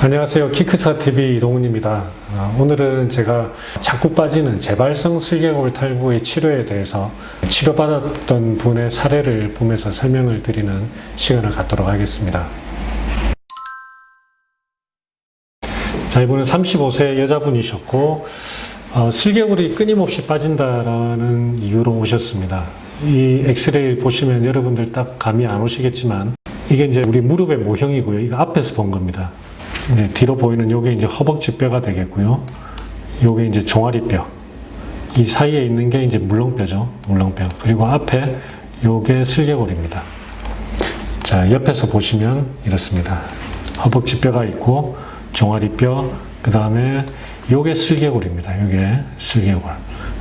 안녕하세요. 키크스타TV 이동훈입니다. 오늘은 제가 자꾸 빠지는 재발성 슬개골 탈구의 치료에 대해서 치료받았던 분의 사례를 보면서 설명을 드리는 시간을 갖도록 하겠습니다. 자, 이분은 35세 여자분이셨고 슬개골이 끊임없이 빠진다라는 이유로 오셨습니다. 이 엑스레이 보시면 여러분들 딱 감이 안 오시겠지만 이게 이제 우리 무릎의 모형이고요. 이거 앞에서 본 겁니다. 네, 뒤로 보이는 요게 이제 허벅지 뼈가 되겠고요. 요게 이제 종아리뼈. 이 사이에 있는 게 이제 물렁뼈죠. 물렁뼈. 그리고 앞에 요게 슬개골입니다. 자, 옆에서 보시면 이렇습니다. 허벅지 뼈가 있고 종아리뼈, 그 다음에 요게 슬개골입니다. 요게 슬개골.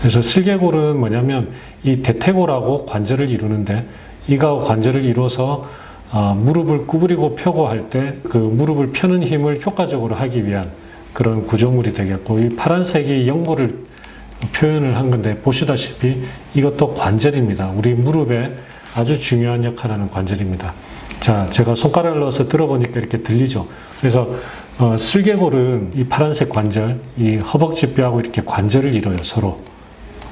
그래서 슬개골은 뭐냐면 이 대퇴골하고 관절을 이루는데 이가 관절을 이루어서 무릎을 구부리고 펴고 할 때 그 무릎을 펴는 힘을 효과적으로 하기 위한 그런 구조물이 되겠고, 이 파란색이 연골을 표현을 한 건데 보시다시피 이것도 관절입니다. 우리 무릎에 아주 중요한 역할을 하는 관절입니다. 자, 제가 손가락을 넣어서 들어보니까 이렇게 들리죠. 그래서 슬개골은 이 파란색 관절, 이 허벅지뼈하고 이렇게 관절을 이뤄요, 서로.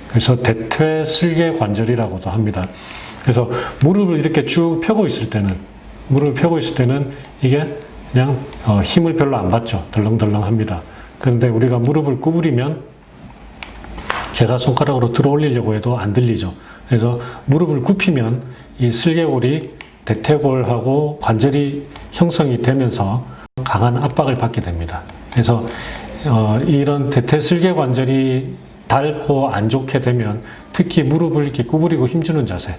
그래서 대퇴슬개 관절이라고도 합니다. 그래서 무릎을 이렇게 쭉 펴고 있을 때는 이게 그냥 힘을 별로 안 받죠. 덜렁덜렁 합니다. 그런데 우리가 무릎을 구부리면 제가 손가락으로 들어 올리려고 해도 안 들리죠. 그래서 무릎을 굽히면 이 슬개골이 대퇴골하고 관절이 형성이 되면서 강한 압박을 받게 됩니다. 그래서 이런 대퇴슬개 관절이 닳고 안 좋게 되면 특히 무릎을 이렇게 구부리고 힘주는 자세,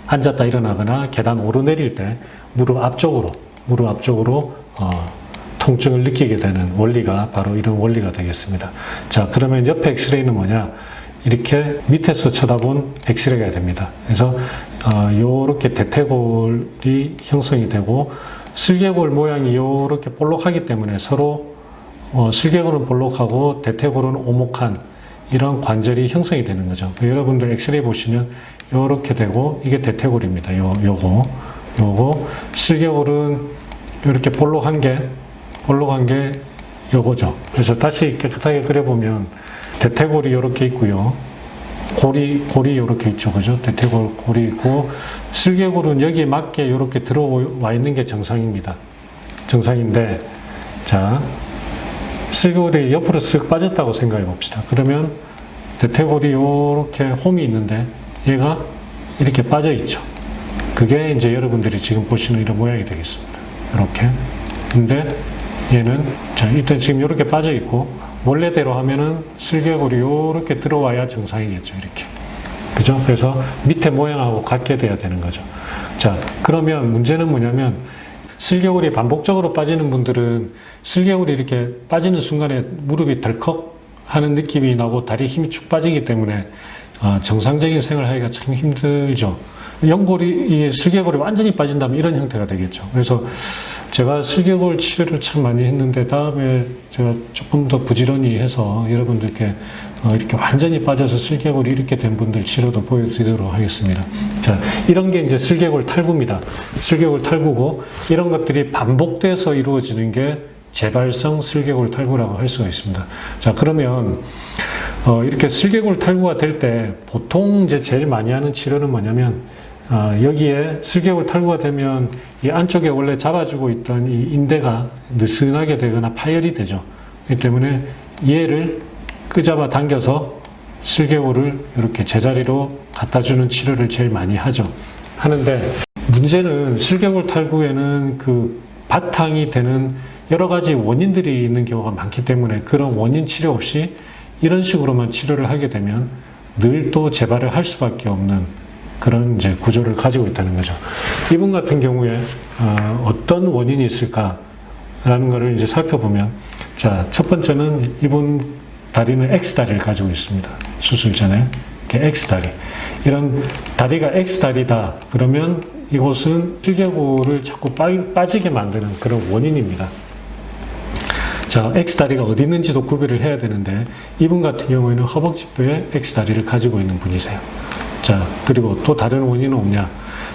앉았다 일어나거나 계단 오르내릴 때 무릎 앞쪽으로 통증을 느끼게 되는 원리가 바로 이런 원리가 되겠습니다. 자, 그러면 옆에 엑스레이는 뭐냐? 이렇게 밑에서 쳐다본 엑스레이가 됩니다. 그래서 요렇게 대퇴골이 형성이 되고 슬개골 모양이 요렇게 볼록하기 때문에 서로 슬개골은 볼록하고 대퇴골은 오목한 이런 관절이 형성이 되는 거죠. 여러분들 엑스레이 보시면 요렇게 되고 이게 대퇴골입니다. 요거 슬개골은 이렇게 볼록한 게 요거죠. 그래서 다시 깨끗하게 그려보면 대퇴골이 요렇게 있고요. 골이 요렇게 있죠. 그죠? 대퇴골 골이 있고 슬개골은 여기에 맞게 요렇게 들어와 있는 게 정상입니다. 정상인데, 자, 슬개골이 옆으로 쓱 빠졌다고 생각해 봅시다. 그러면 대퇴골이 요렇게 홈이 있는데 얘가 이렇게 빠져 있죠. 그게 이제 여러분들이 지금 보시는 이런 모양이 되겠습니다. 이렇게. 근데 얘는, 자, 일단 지금 이렇게 빠져 있고, 원래대로 하면은 슬개골이 이렇게 들어와야 정상이겠죠. 이렇게. 그죠? 그래서 밑에 모양하고 같게 돼야 되는 거죠. 자, 그러면 문제는 뭐냐면, 슬개골이 반복적으로 빠지는 분들은 슬개골이 이렇게 빠지는 순간에 무릎이 덜컥 하는 느낌이 나고 다리에 힘이 축 빠지기 때문에 정상적인 생활하기가 참 힘들죠. 이 슬개골이 완전히 빠진다면 이런 형태가 되겠죠. 그래서 제가 슬개골 치료를 참 많이 했는데 다음에 제가 조금 더 부지런히 해서 여러분들께 이렇게 완전히 빠져서 슬개골이 이렇게 된 분들 치료도 보여드리도록 하겠습니다. 자, 이런 게 이제 슬개골 탈구입니다. 슬개골 탈구고 이런 것들이 반복돼서 이루어지는 게 재발성 슬개골 탈구라고 할 수가 있습니다. 자, 그러면 이렇게 슬개골 탈구가 될 때 보통 이제 제일 많이 하는 치료는 뭐냐면 여기에 슬개골 탈구가 되면 이 안쪽에 원래 잡아주고 있던 이 인대가 느슨하게 되거나 파열이 되죠. 그렇기 때문에 얘를 끄잡아 당겨서 슬개골을 이렇게 제자리로 갖다 주는 치료를 제일 많이 하는데 문제는 슬개골 탈구에는 그 바탕이 되는 여러 가지 원인들이 있는 경우가 많기 때문에 그런 원인 치료 없이 이런 식으로만 치료를 하게 되면 늘 또 재발을 할 수밖에 없는 그런 이제 구조를 가지고 있다는 거죠. 이분 같은 경우에 어떤 원인이 있을까라는 것을 이제 살펴보면, 자, 첫 번째는 이분 다리는 X다리를 가지고 있습니다. 수술 전에 이렇게 X다리. 이런 다리가 X다리다 그러면 이곳은 슬개골을 자꾸 빠지게 만드는 그런 원인입니다. 자, X다리가 어디 있는지도 구별을 해야 되는데 이분 같은 경우에는 허벅지뼈에 X다리를 가지고 있는 분이세요. 자, 그리고 또 다른 원인은 없냐?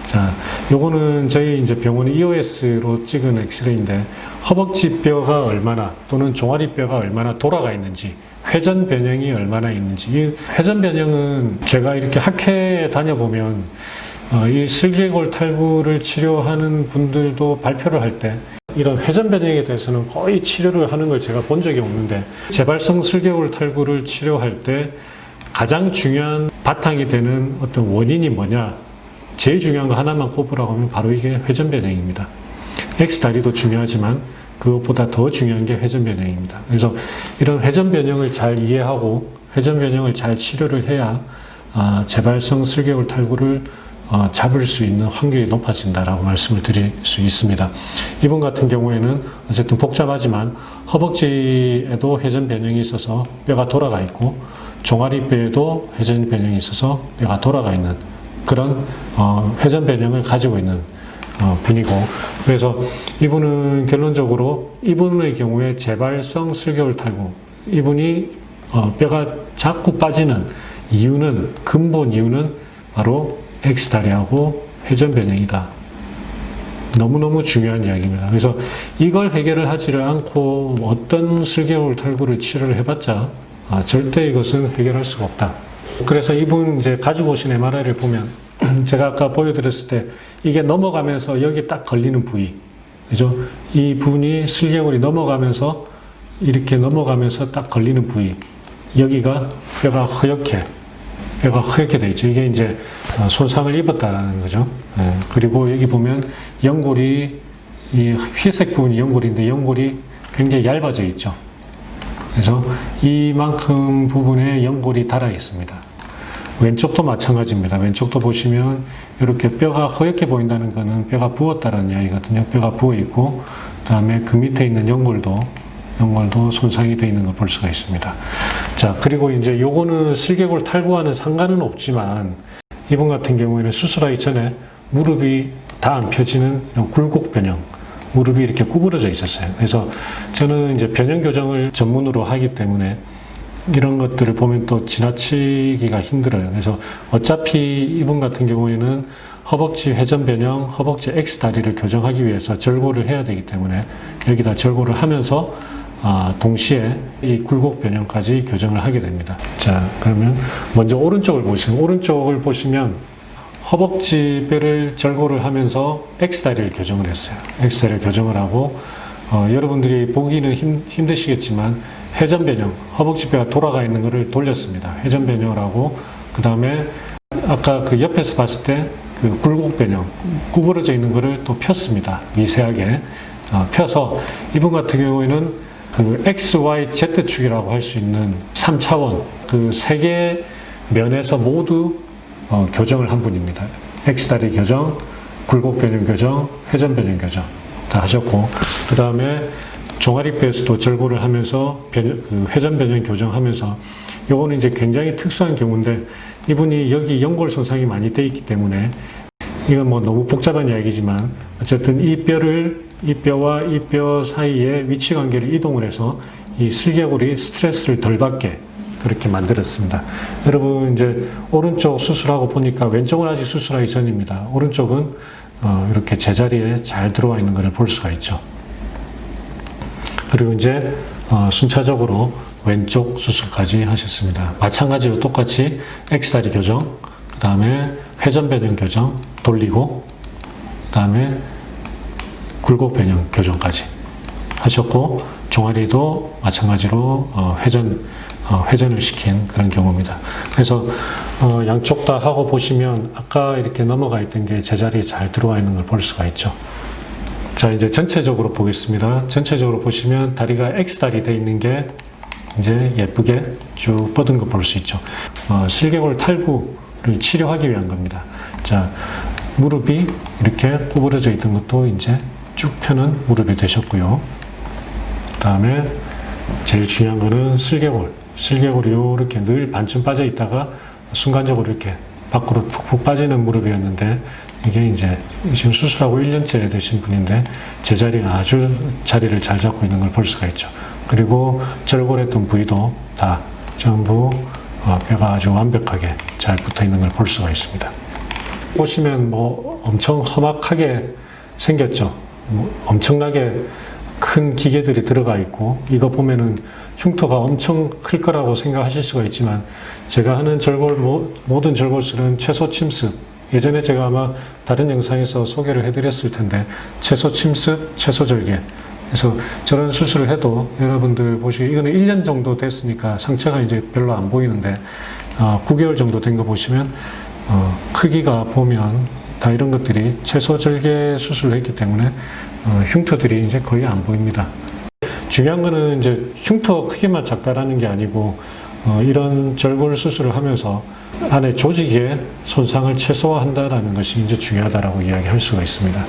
자, 요거는 저희 이제 병원 EOS로 찍은 엑스레이인데 허벅지 뼈가 얼마나 또는 종아리 뼈가 얼마나 돌아가 있는지, 회전 변형이 얼마나 있는지. 이 회전 변형은 제가 이렇게 학회에 다녀보면 이 슬개골 탈구를 치료하는 분들도 발표를 할 때 이런 회전 변형에 대해서는 거의 치료를 하는 걸 제가 본 적이 없는데, 재발성 슬개골 탈구를 치료할 때 가장 중요한 바탕이 되는 어떤 원인이 뭐냐, 제일 중요한 거 하나만 꼽으라고 하면 바로 이게 회전 변형입니다. X다리도 중요하지만 그것보다 더 중요한 게 회전 변형입니다. 그래서 이런 회전 변형을 잘 이해하고 회전 변형을 잘 치료를 해야 재발성 슬개골 탈구를 잡을 수 있는 확률이 높아진다라고 말씀을 드릴 수 있습니다. 이분 같은 경우에는 어쨌든 복잡하지만 허벅지에도 회전 변형이 있어서 뼈가 돌아가 있고, 종아리뼈에도 회전 변형이 있어서 뼈가 돌아가 있는 그런 회전 변형을 가지고 있는 분이고, 그래서 이분은 결론적으로 이분의 경우에 재발성 슬개골 탈구, 이분이 뼈가 자꾸 빠지는 이유는, 근본 이유는 바로 X다리하고 회전 변형이다. 너무너무 중요한 이야기입니다. 그래서 이걸 해결을 하지를 않고 어떤 슬개골 탈구를 치료를 해봤자 절대 이것은 해결할 수가 없다. 그래서 이분 이제 가지고 오신 MRI를 보면 제가 아까 보여드렸을 때 이게 넘어가면서 여기 딱 걸리는 부위, 그죠? 이 부분이 슬개골이 넘어가면서 이렇게 넘어가면서 딱 걸리는 부위, 여기가 뼈가 허옇게 돼 있죠. 이게 이제 손상을 입었다라는 거죠. 예. 그리고 여기 보면 연골이, 이 회색 부분이 연골인데 연골이 굉장히 얇아져 있죠. 그래서 이만큼 부분에 연골이 달아 있습니다. 왼쪽도 마찬가지입니다. 왼쪽도 보시면 이렇게 뼈가 허옇게 보인다는 것은 뼈가 부었다는 이야기거든요. 뼈가 부어 있고, 그 다음에 그 밑에 있는 연골도 손상이 되어 있는 걸 볼 수가 있습니다. 자, 그리고 이제 요거는 슬개골 탈구와는 상관은 없지만 이분 같은 경우에는 수술하기 전에 무릎이 다 안 펴지는 굴곡 변형, 무릎이 이렇게 구부러져 있었어요. 그래서 저는 이제 변형 교정을 전문으로 하기 때문에 이런 것들을 보면 또 지나치기가 힘들어요. 그래서 어차피 이분 같은 경우에는 허벅지 회전 변형, 허벅지 X다리를 교정하기 위해서 절골을 해야 되기 때문에 여기다 절골을 하면서 동시에 이 굴곡 변형까지 교정을 하게 됩니다. 자, 그러면 먼저 오른쪽을 보시면 허벅지 뼈를 절골을 하면서 X다리를 교정을 했어요. X다리를 교정을 하고 여러분들이 보기는 힘드시겠지만 회전 변형, 허벅지 뼈가 돌아가 있는 것을 돌렸습니다. 회전 변형을 하고, 그 다음에 아까 그 옆에서 봤을 때 그 굴곡 변형, 구부러져 있는 것을 또 폈습니다. 미세하게 펴서 이분 같은 경우에는 그 X, Y, Z축이라고 할 수 있는 3차원 그 세 개 면에서 모두 교정을 한 분입니다. X다리 교정, 굴곡 변형 교정, 회전 변형 교정 다 하셨고, 그 다음에 종아리뼈에서도 절골을 하면서 그 회전 변형 교정하면서, 요거는 이제 굉장히 특수한 경우인데 이분이 여기 연골 손상이 많이 돼 있기 때문에 이건 뭐 너무 복잡한 이야기지만 어쨌든 이 뼈와 이 뼈 사이에 위치 관계를 이동을 해서 이 슬개골이 스트레스를 덜 받게 그렇게 만들었습니다. 여러분 이제 오른쪽 수술하고 보니까 왼쪽은 아직 수술하기 전입니다. 오른쪽은 이렇게 제자리에 잘 들어와 있는 것을 볼 수가 있죠. 그리고 이제 순차적으로 왼쪽 수술까지 하셨습니다. 마찬가지로 똑같이 X다리 교정, 그 다음에 회전 변형 교정 돌리고, 그 다음에 굴곡 변형 교정까지 하셨고, 종아리도 마찬가지로 회전을 시킨 그런 경우입니다. 그래서 양쪽 다 하고 보시면 아까 이렇게 넘어가 있던 게 제자리에 잘 들어와 있는 걸 볼 수가 있죠. 자, 이제 전체적으로 보겠습니다. 전체적으로 보시면 다리가 X다리 돼 있는 게 이제 예쁘게 쭉 뻗은 거 볼 수 있죠. 슬개골 탈구를 치료하기 위한 겁니다. 자, 무릎이 이렇게 구부러져 있던 것도 이제 쭉 펴는 무릎이 되셨고요. 그 다음에 제일 중요한 거는 슬개골이 이렇게 늘 반쯤 빠져 있다가 순간적으로 이렇게 밖으로 푹푹 빠지는 무릎이었는데, 이게 이제 지금 수술하고 1년째 되신 분인데 제자리에 아주 자리를 잘 잡고 있는 걸 볼 수가 있죠. 그리고 절골했던 부위도 다 전부 뼈가 아주 완벽하게 잘 붙어 있는 걸 볼 수가 있습니다. 보시면 뭐 엄청 험악하게 생겼죠. 엄청나게 큰 기계들이 들어가 있고, 이거 보면은 흉터가 엄청 클 거라고 생각하실 수가 있지만, 제가 하는 절골, 모든 절골술은 채소 침습, 예전에 제가 아마 다른 영상에서 소개를 해드렸을 텐데, 채소 침습, 채소 절개. 그래서 저런 수술을 해도 여러분들 보시기, 이거는 1년 정도 됐으니까 상처가 이제 별로 안 보이는데, 9개월 정도 된 거 보시면, 크기가 보면 다 이런 것들이 채소 절개 수술을 했기 때문에, 흉터들이 이제 거의 안 보입니다. 중요한 거는 이제 흉터 크기만 작다라는 게 아니고, 이런 절골 수술을 하면서 안에 조직의 손상을 최소화한다라는 것이 이제 중요하다라고 이야기할 수가 있습니다.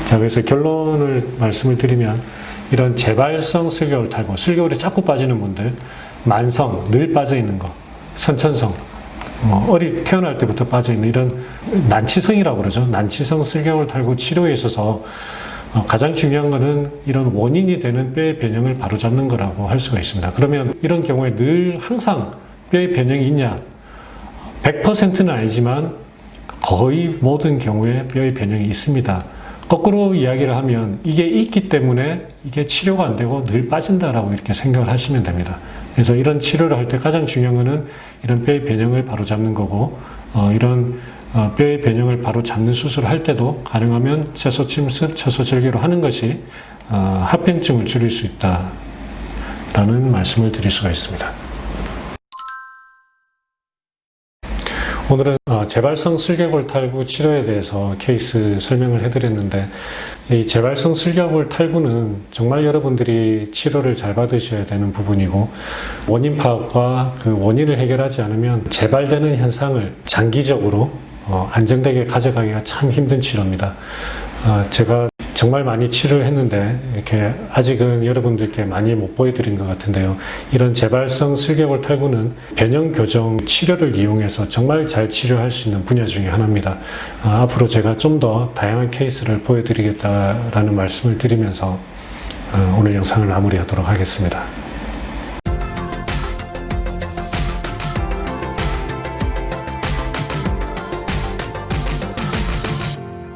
자, 그래서 결론을 말씀을 드리면, 이런 재발성 슬개골 탈구, 슬개골이 자꾸 빠지는 분들, 만성, 늘 빠져 있는 거, 선천성, 태어날 때부터 빠져 있는 이런 난치성이라고 그러죠. 난치성 슬개골 탈구 치료에 있어서 가장 중요한 것은 이런 원인이 되는 뼈의 변형을 바로잡는 거라고 할 수가 있습니다. 그러면 이런 경우에 늘 항상 뼈의 변형이 있냐? 100%는 아니지만 거의 모든 경우에 뼈의 변형이 있습니다. 거꾸로 이야기를 하면 이게 있기 때문에 이게 치료가 안 되고 늘 빠진다라고 이렇게 생각을 하시면 됩니다. 그래서 이런 치료를 할 때 가장 중요한 것은 이런 뼈의 변형을 바로잡는 거고, 이런 뼈의 변형을 바로잡는 수술을 할 때도 가능하면 채소 침습, 채소 절개로 하는 것이 합병증을 줄일 수 있다라는 말씀을 드릴 수가 있습니다. 오늘은 재발성 슬개골 탈구 치료에 대해서 케이스 설명을 해드렸는데, 이 재발성 슬개골 탈구는 정말 여러분들이 치료를 잘 받으셔야 되는 부분이고, 원인 파악과 그 원인을 해결하지 않으면 재발되는 현상을 장기적으로 안정되게 가져가기가 참 힘든 치료입니다. 제가 정말 많이 치료를 했는데 이렇게 아직은 여러분들께 많이 못 보여드린 것 같은데요. 이런 재발성 슬개골 탈구는 변형 교정 치료를 이용해서 정말 잘 치료할 수 있는 분야 중에 하나입니다. 앞으로 제가 좀 더 다양한 케이스를 보여드리겠다라는 말씀을 드리면서 오늘 영상을 마무리하도록 하겠습니다.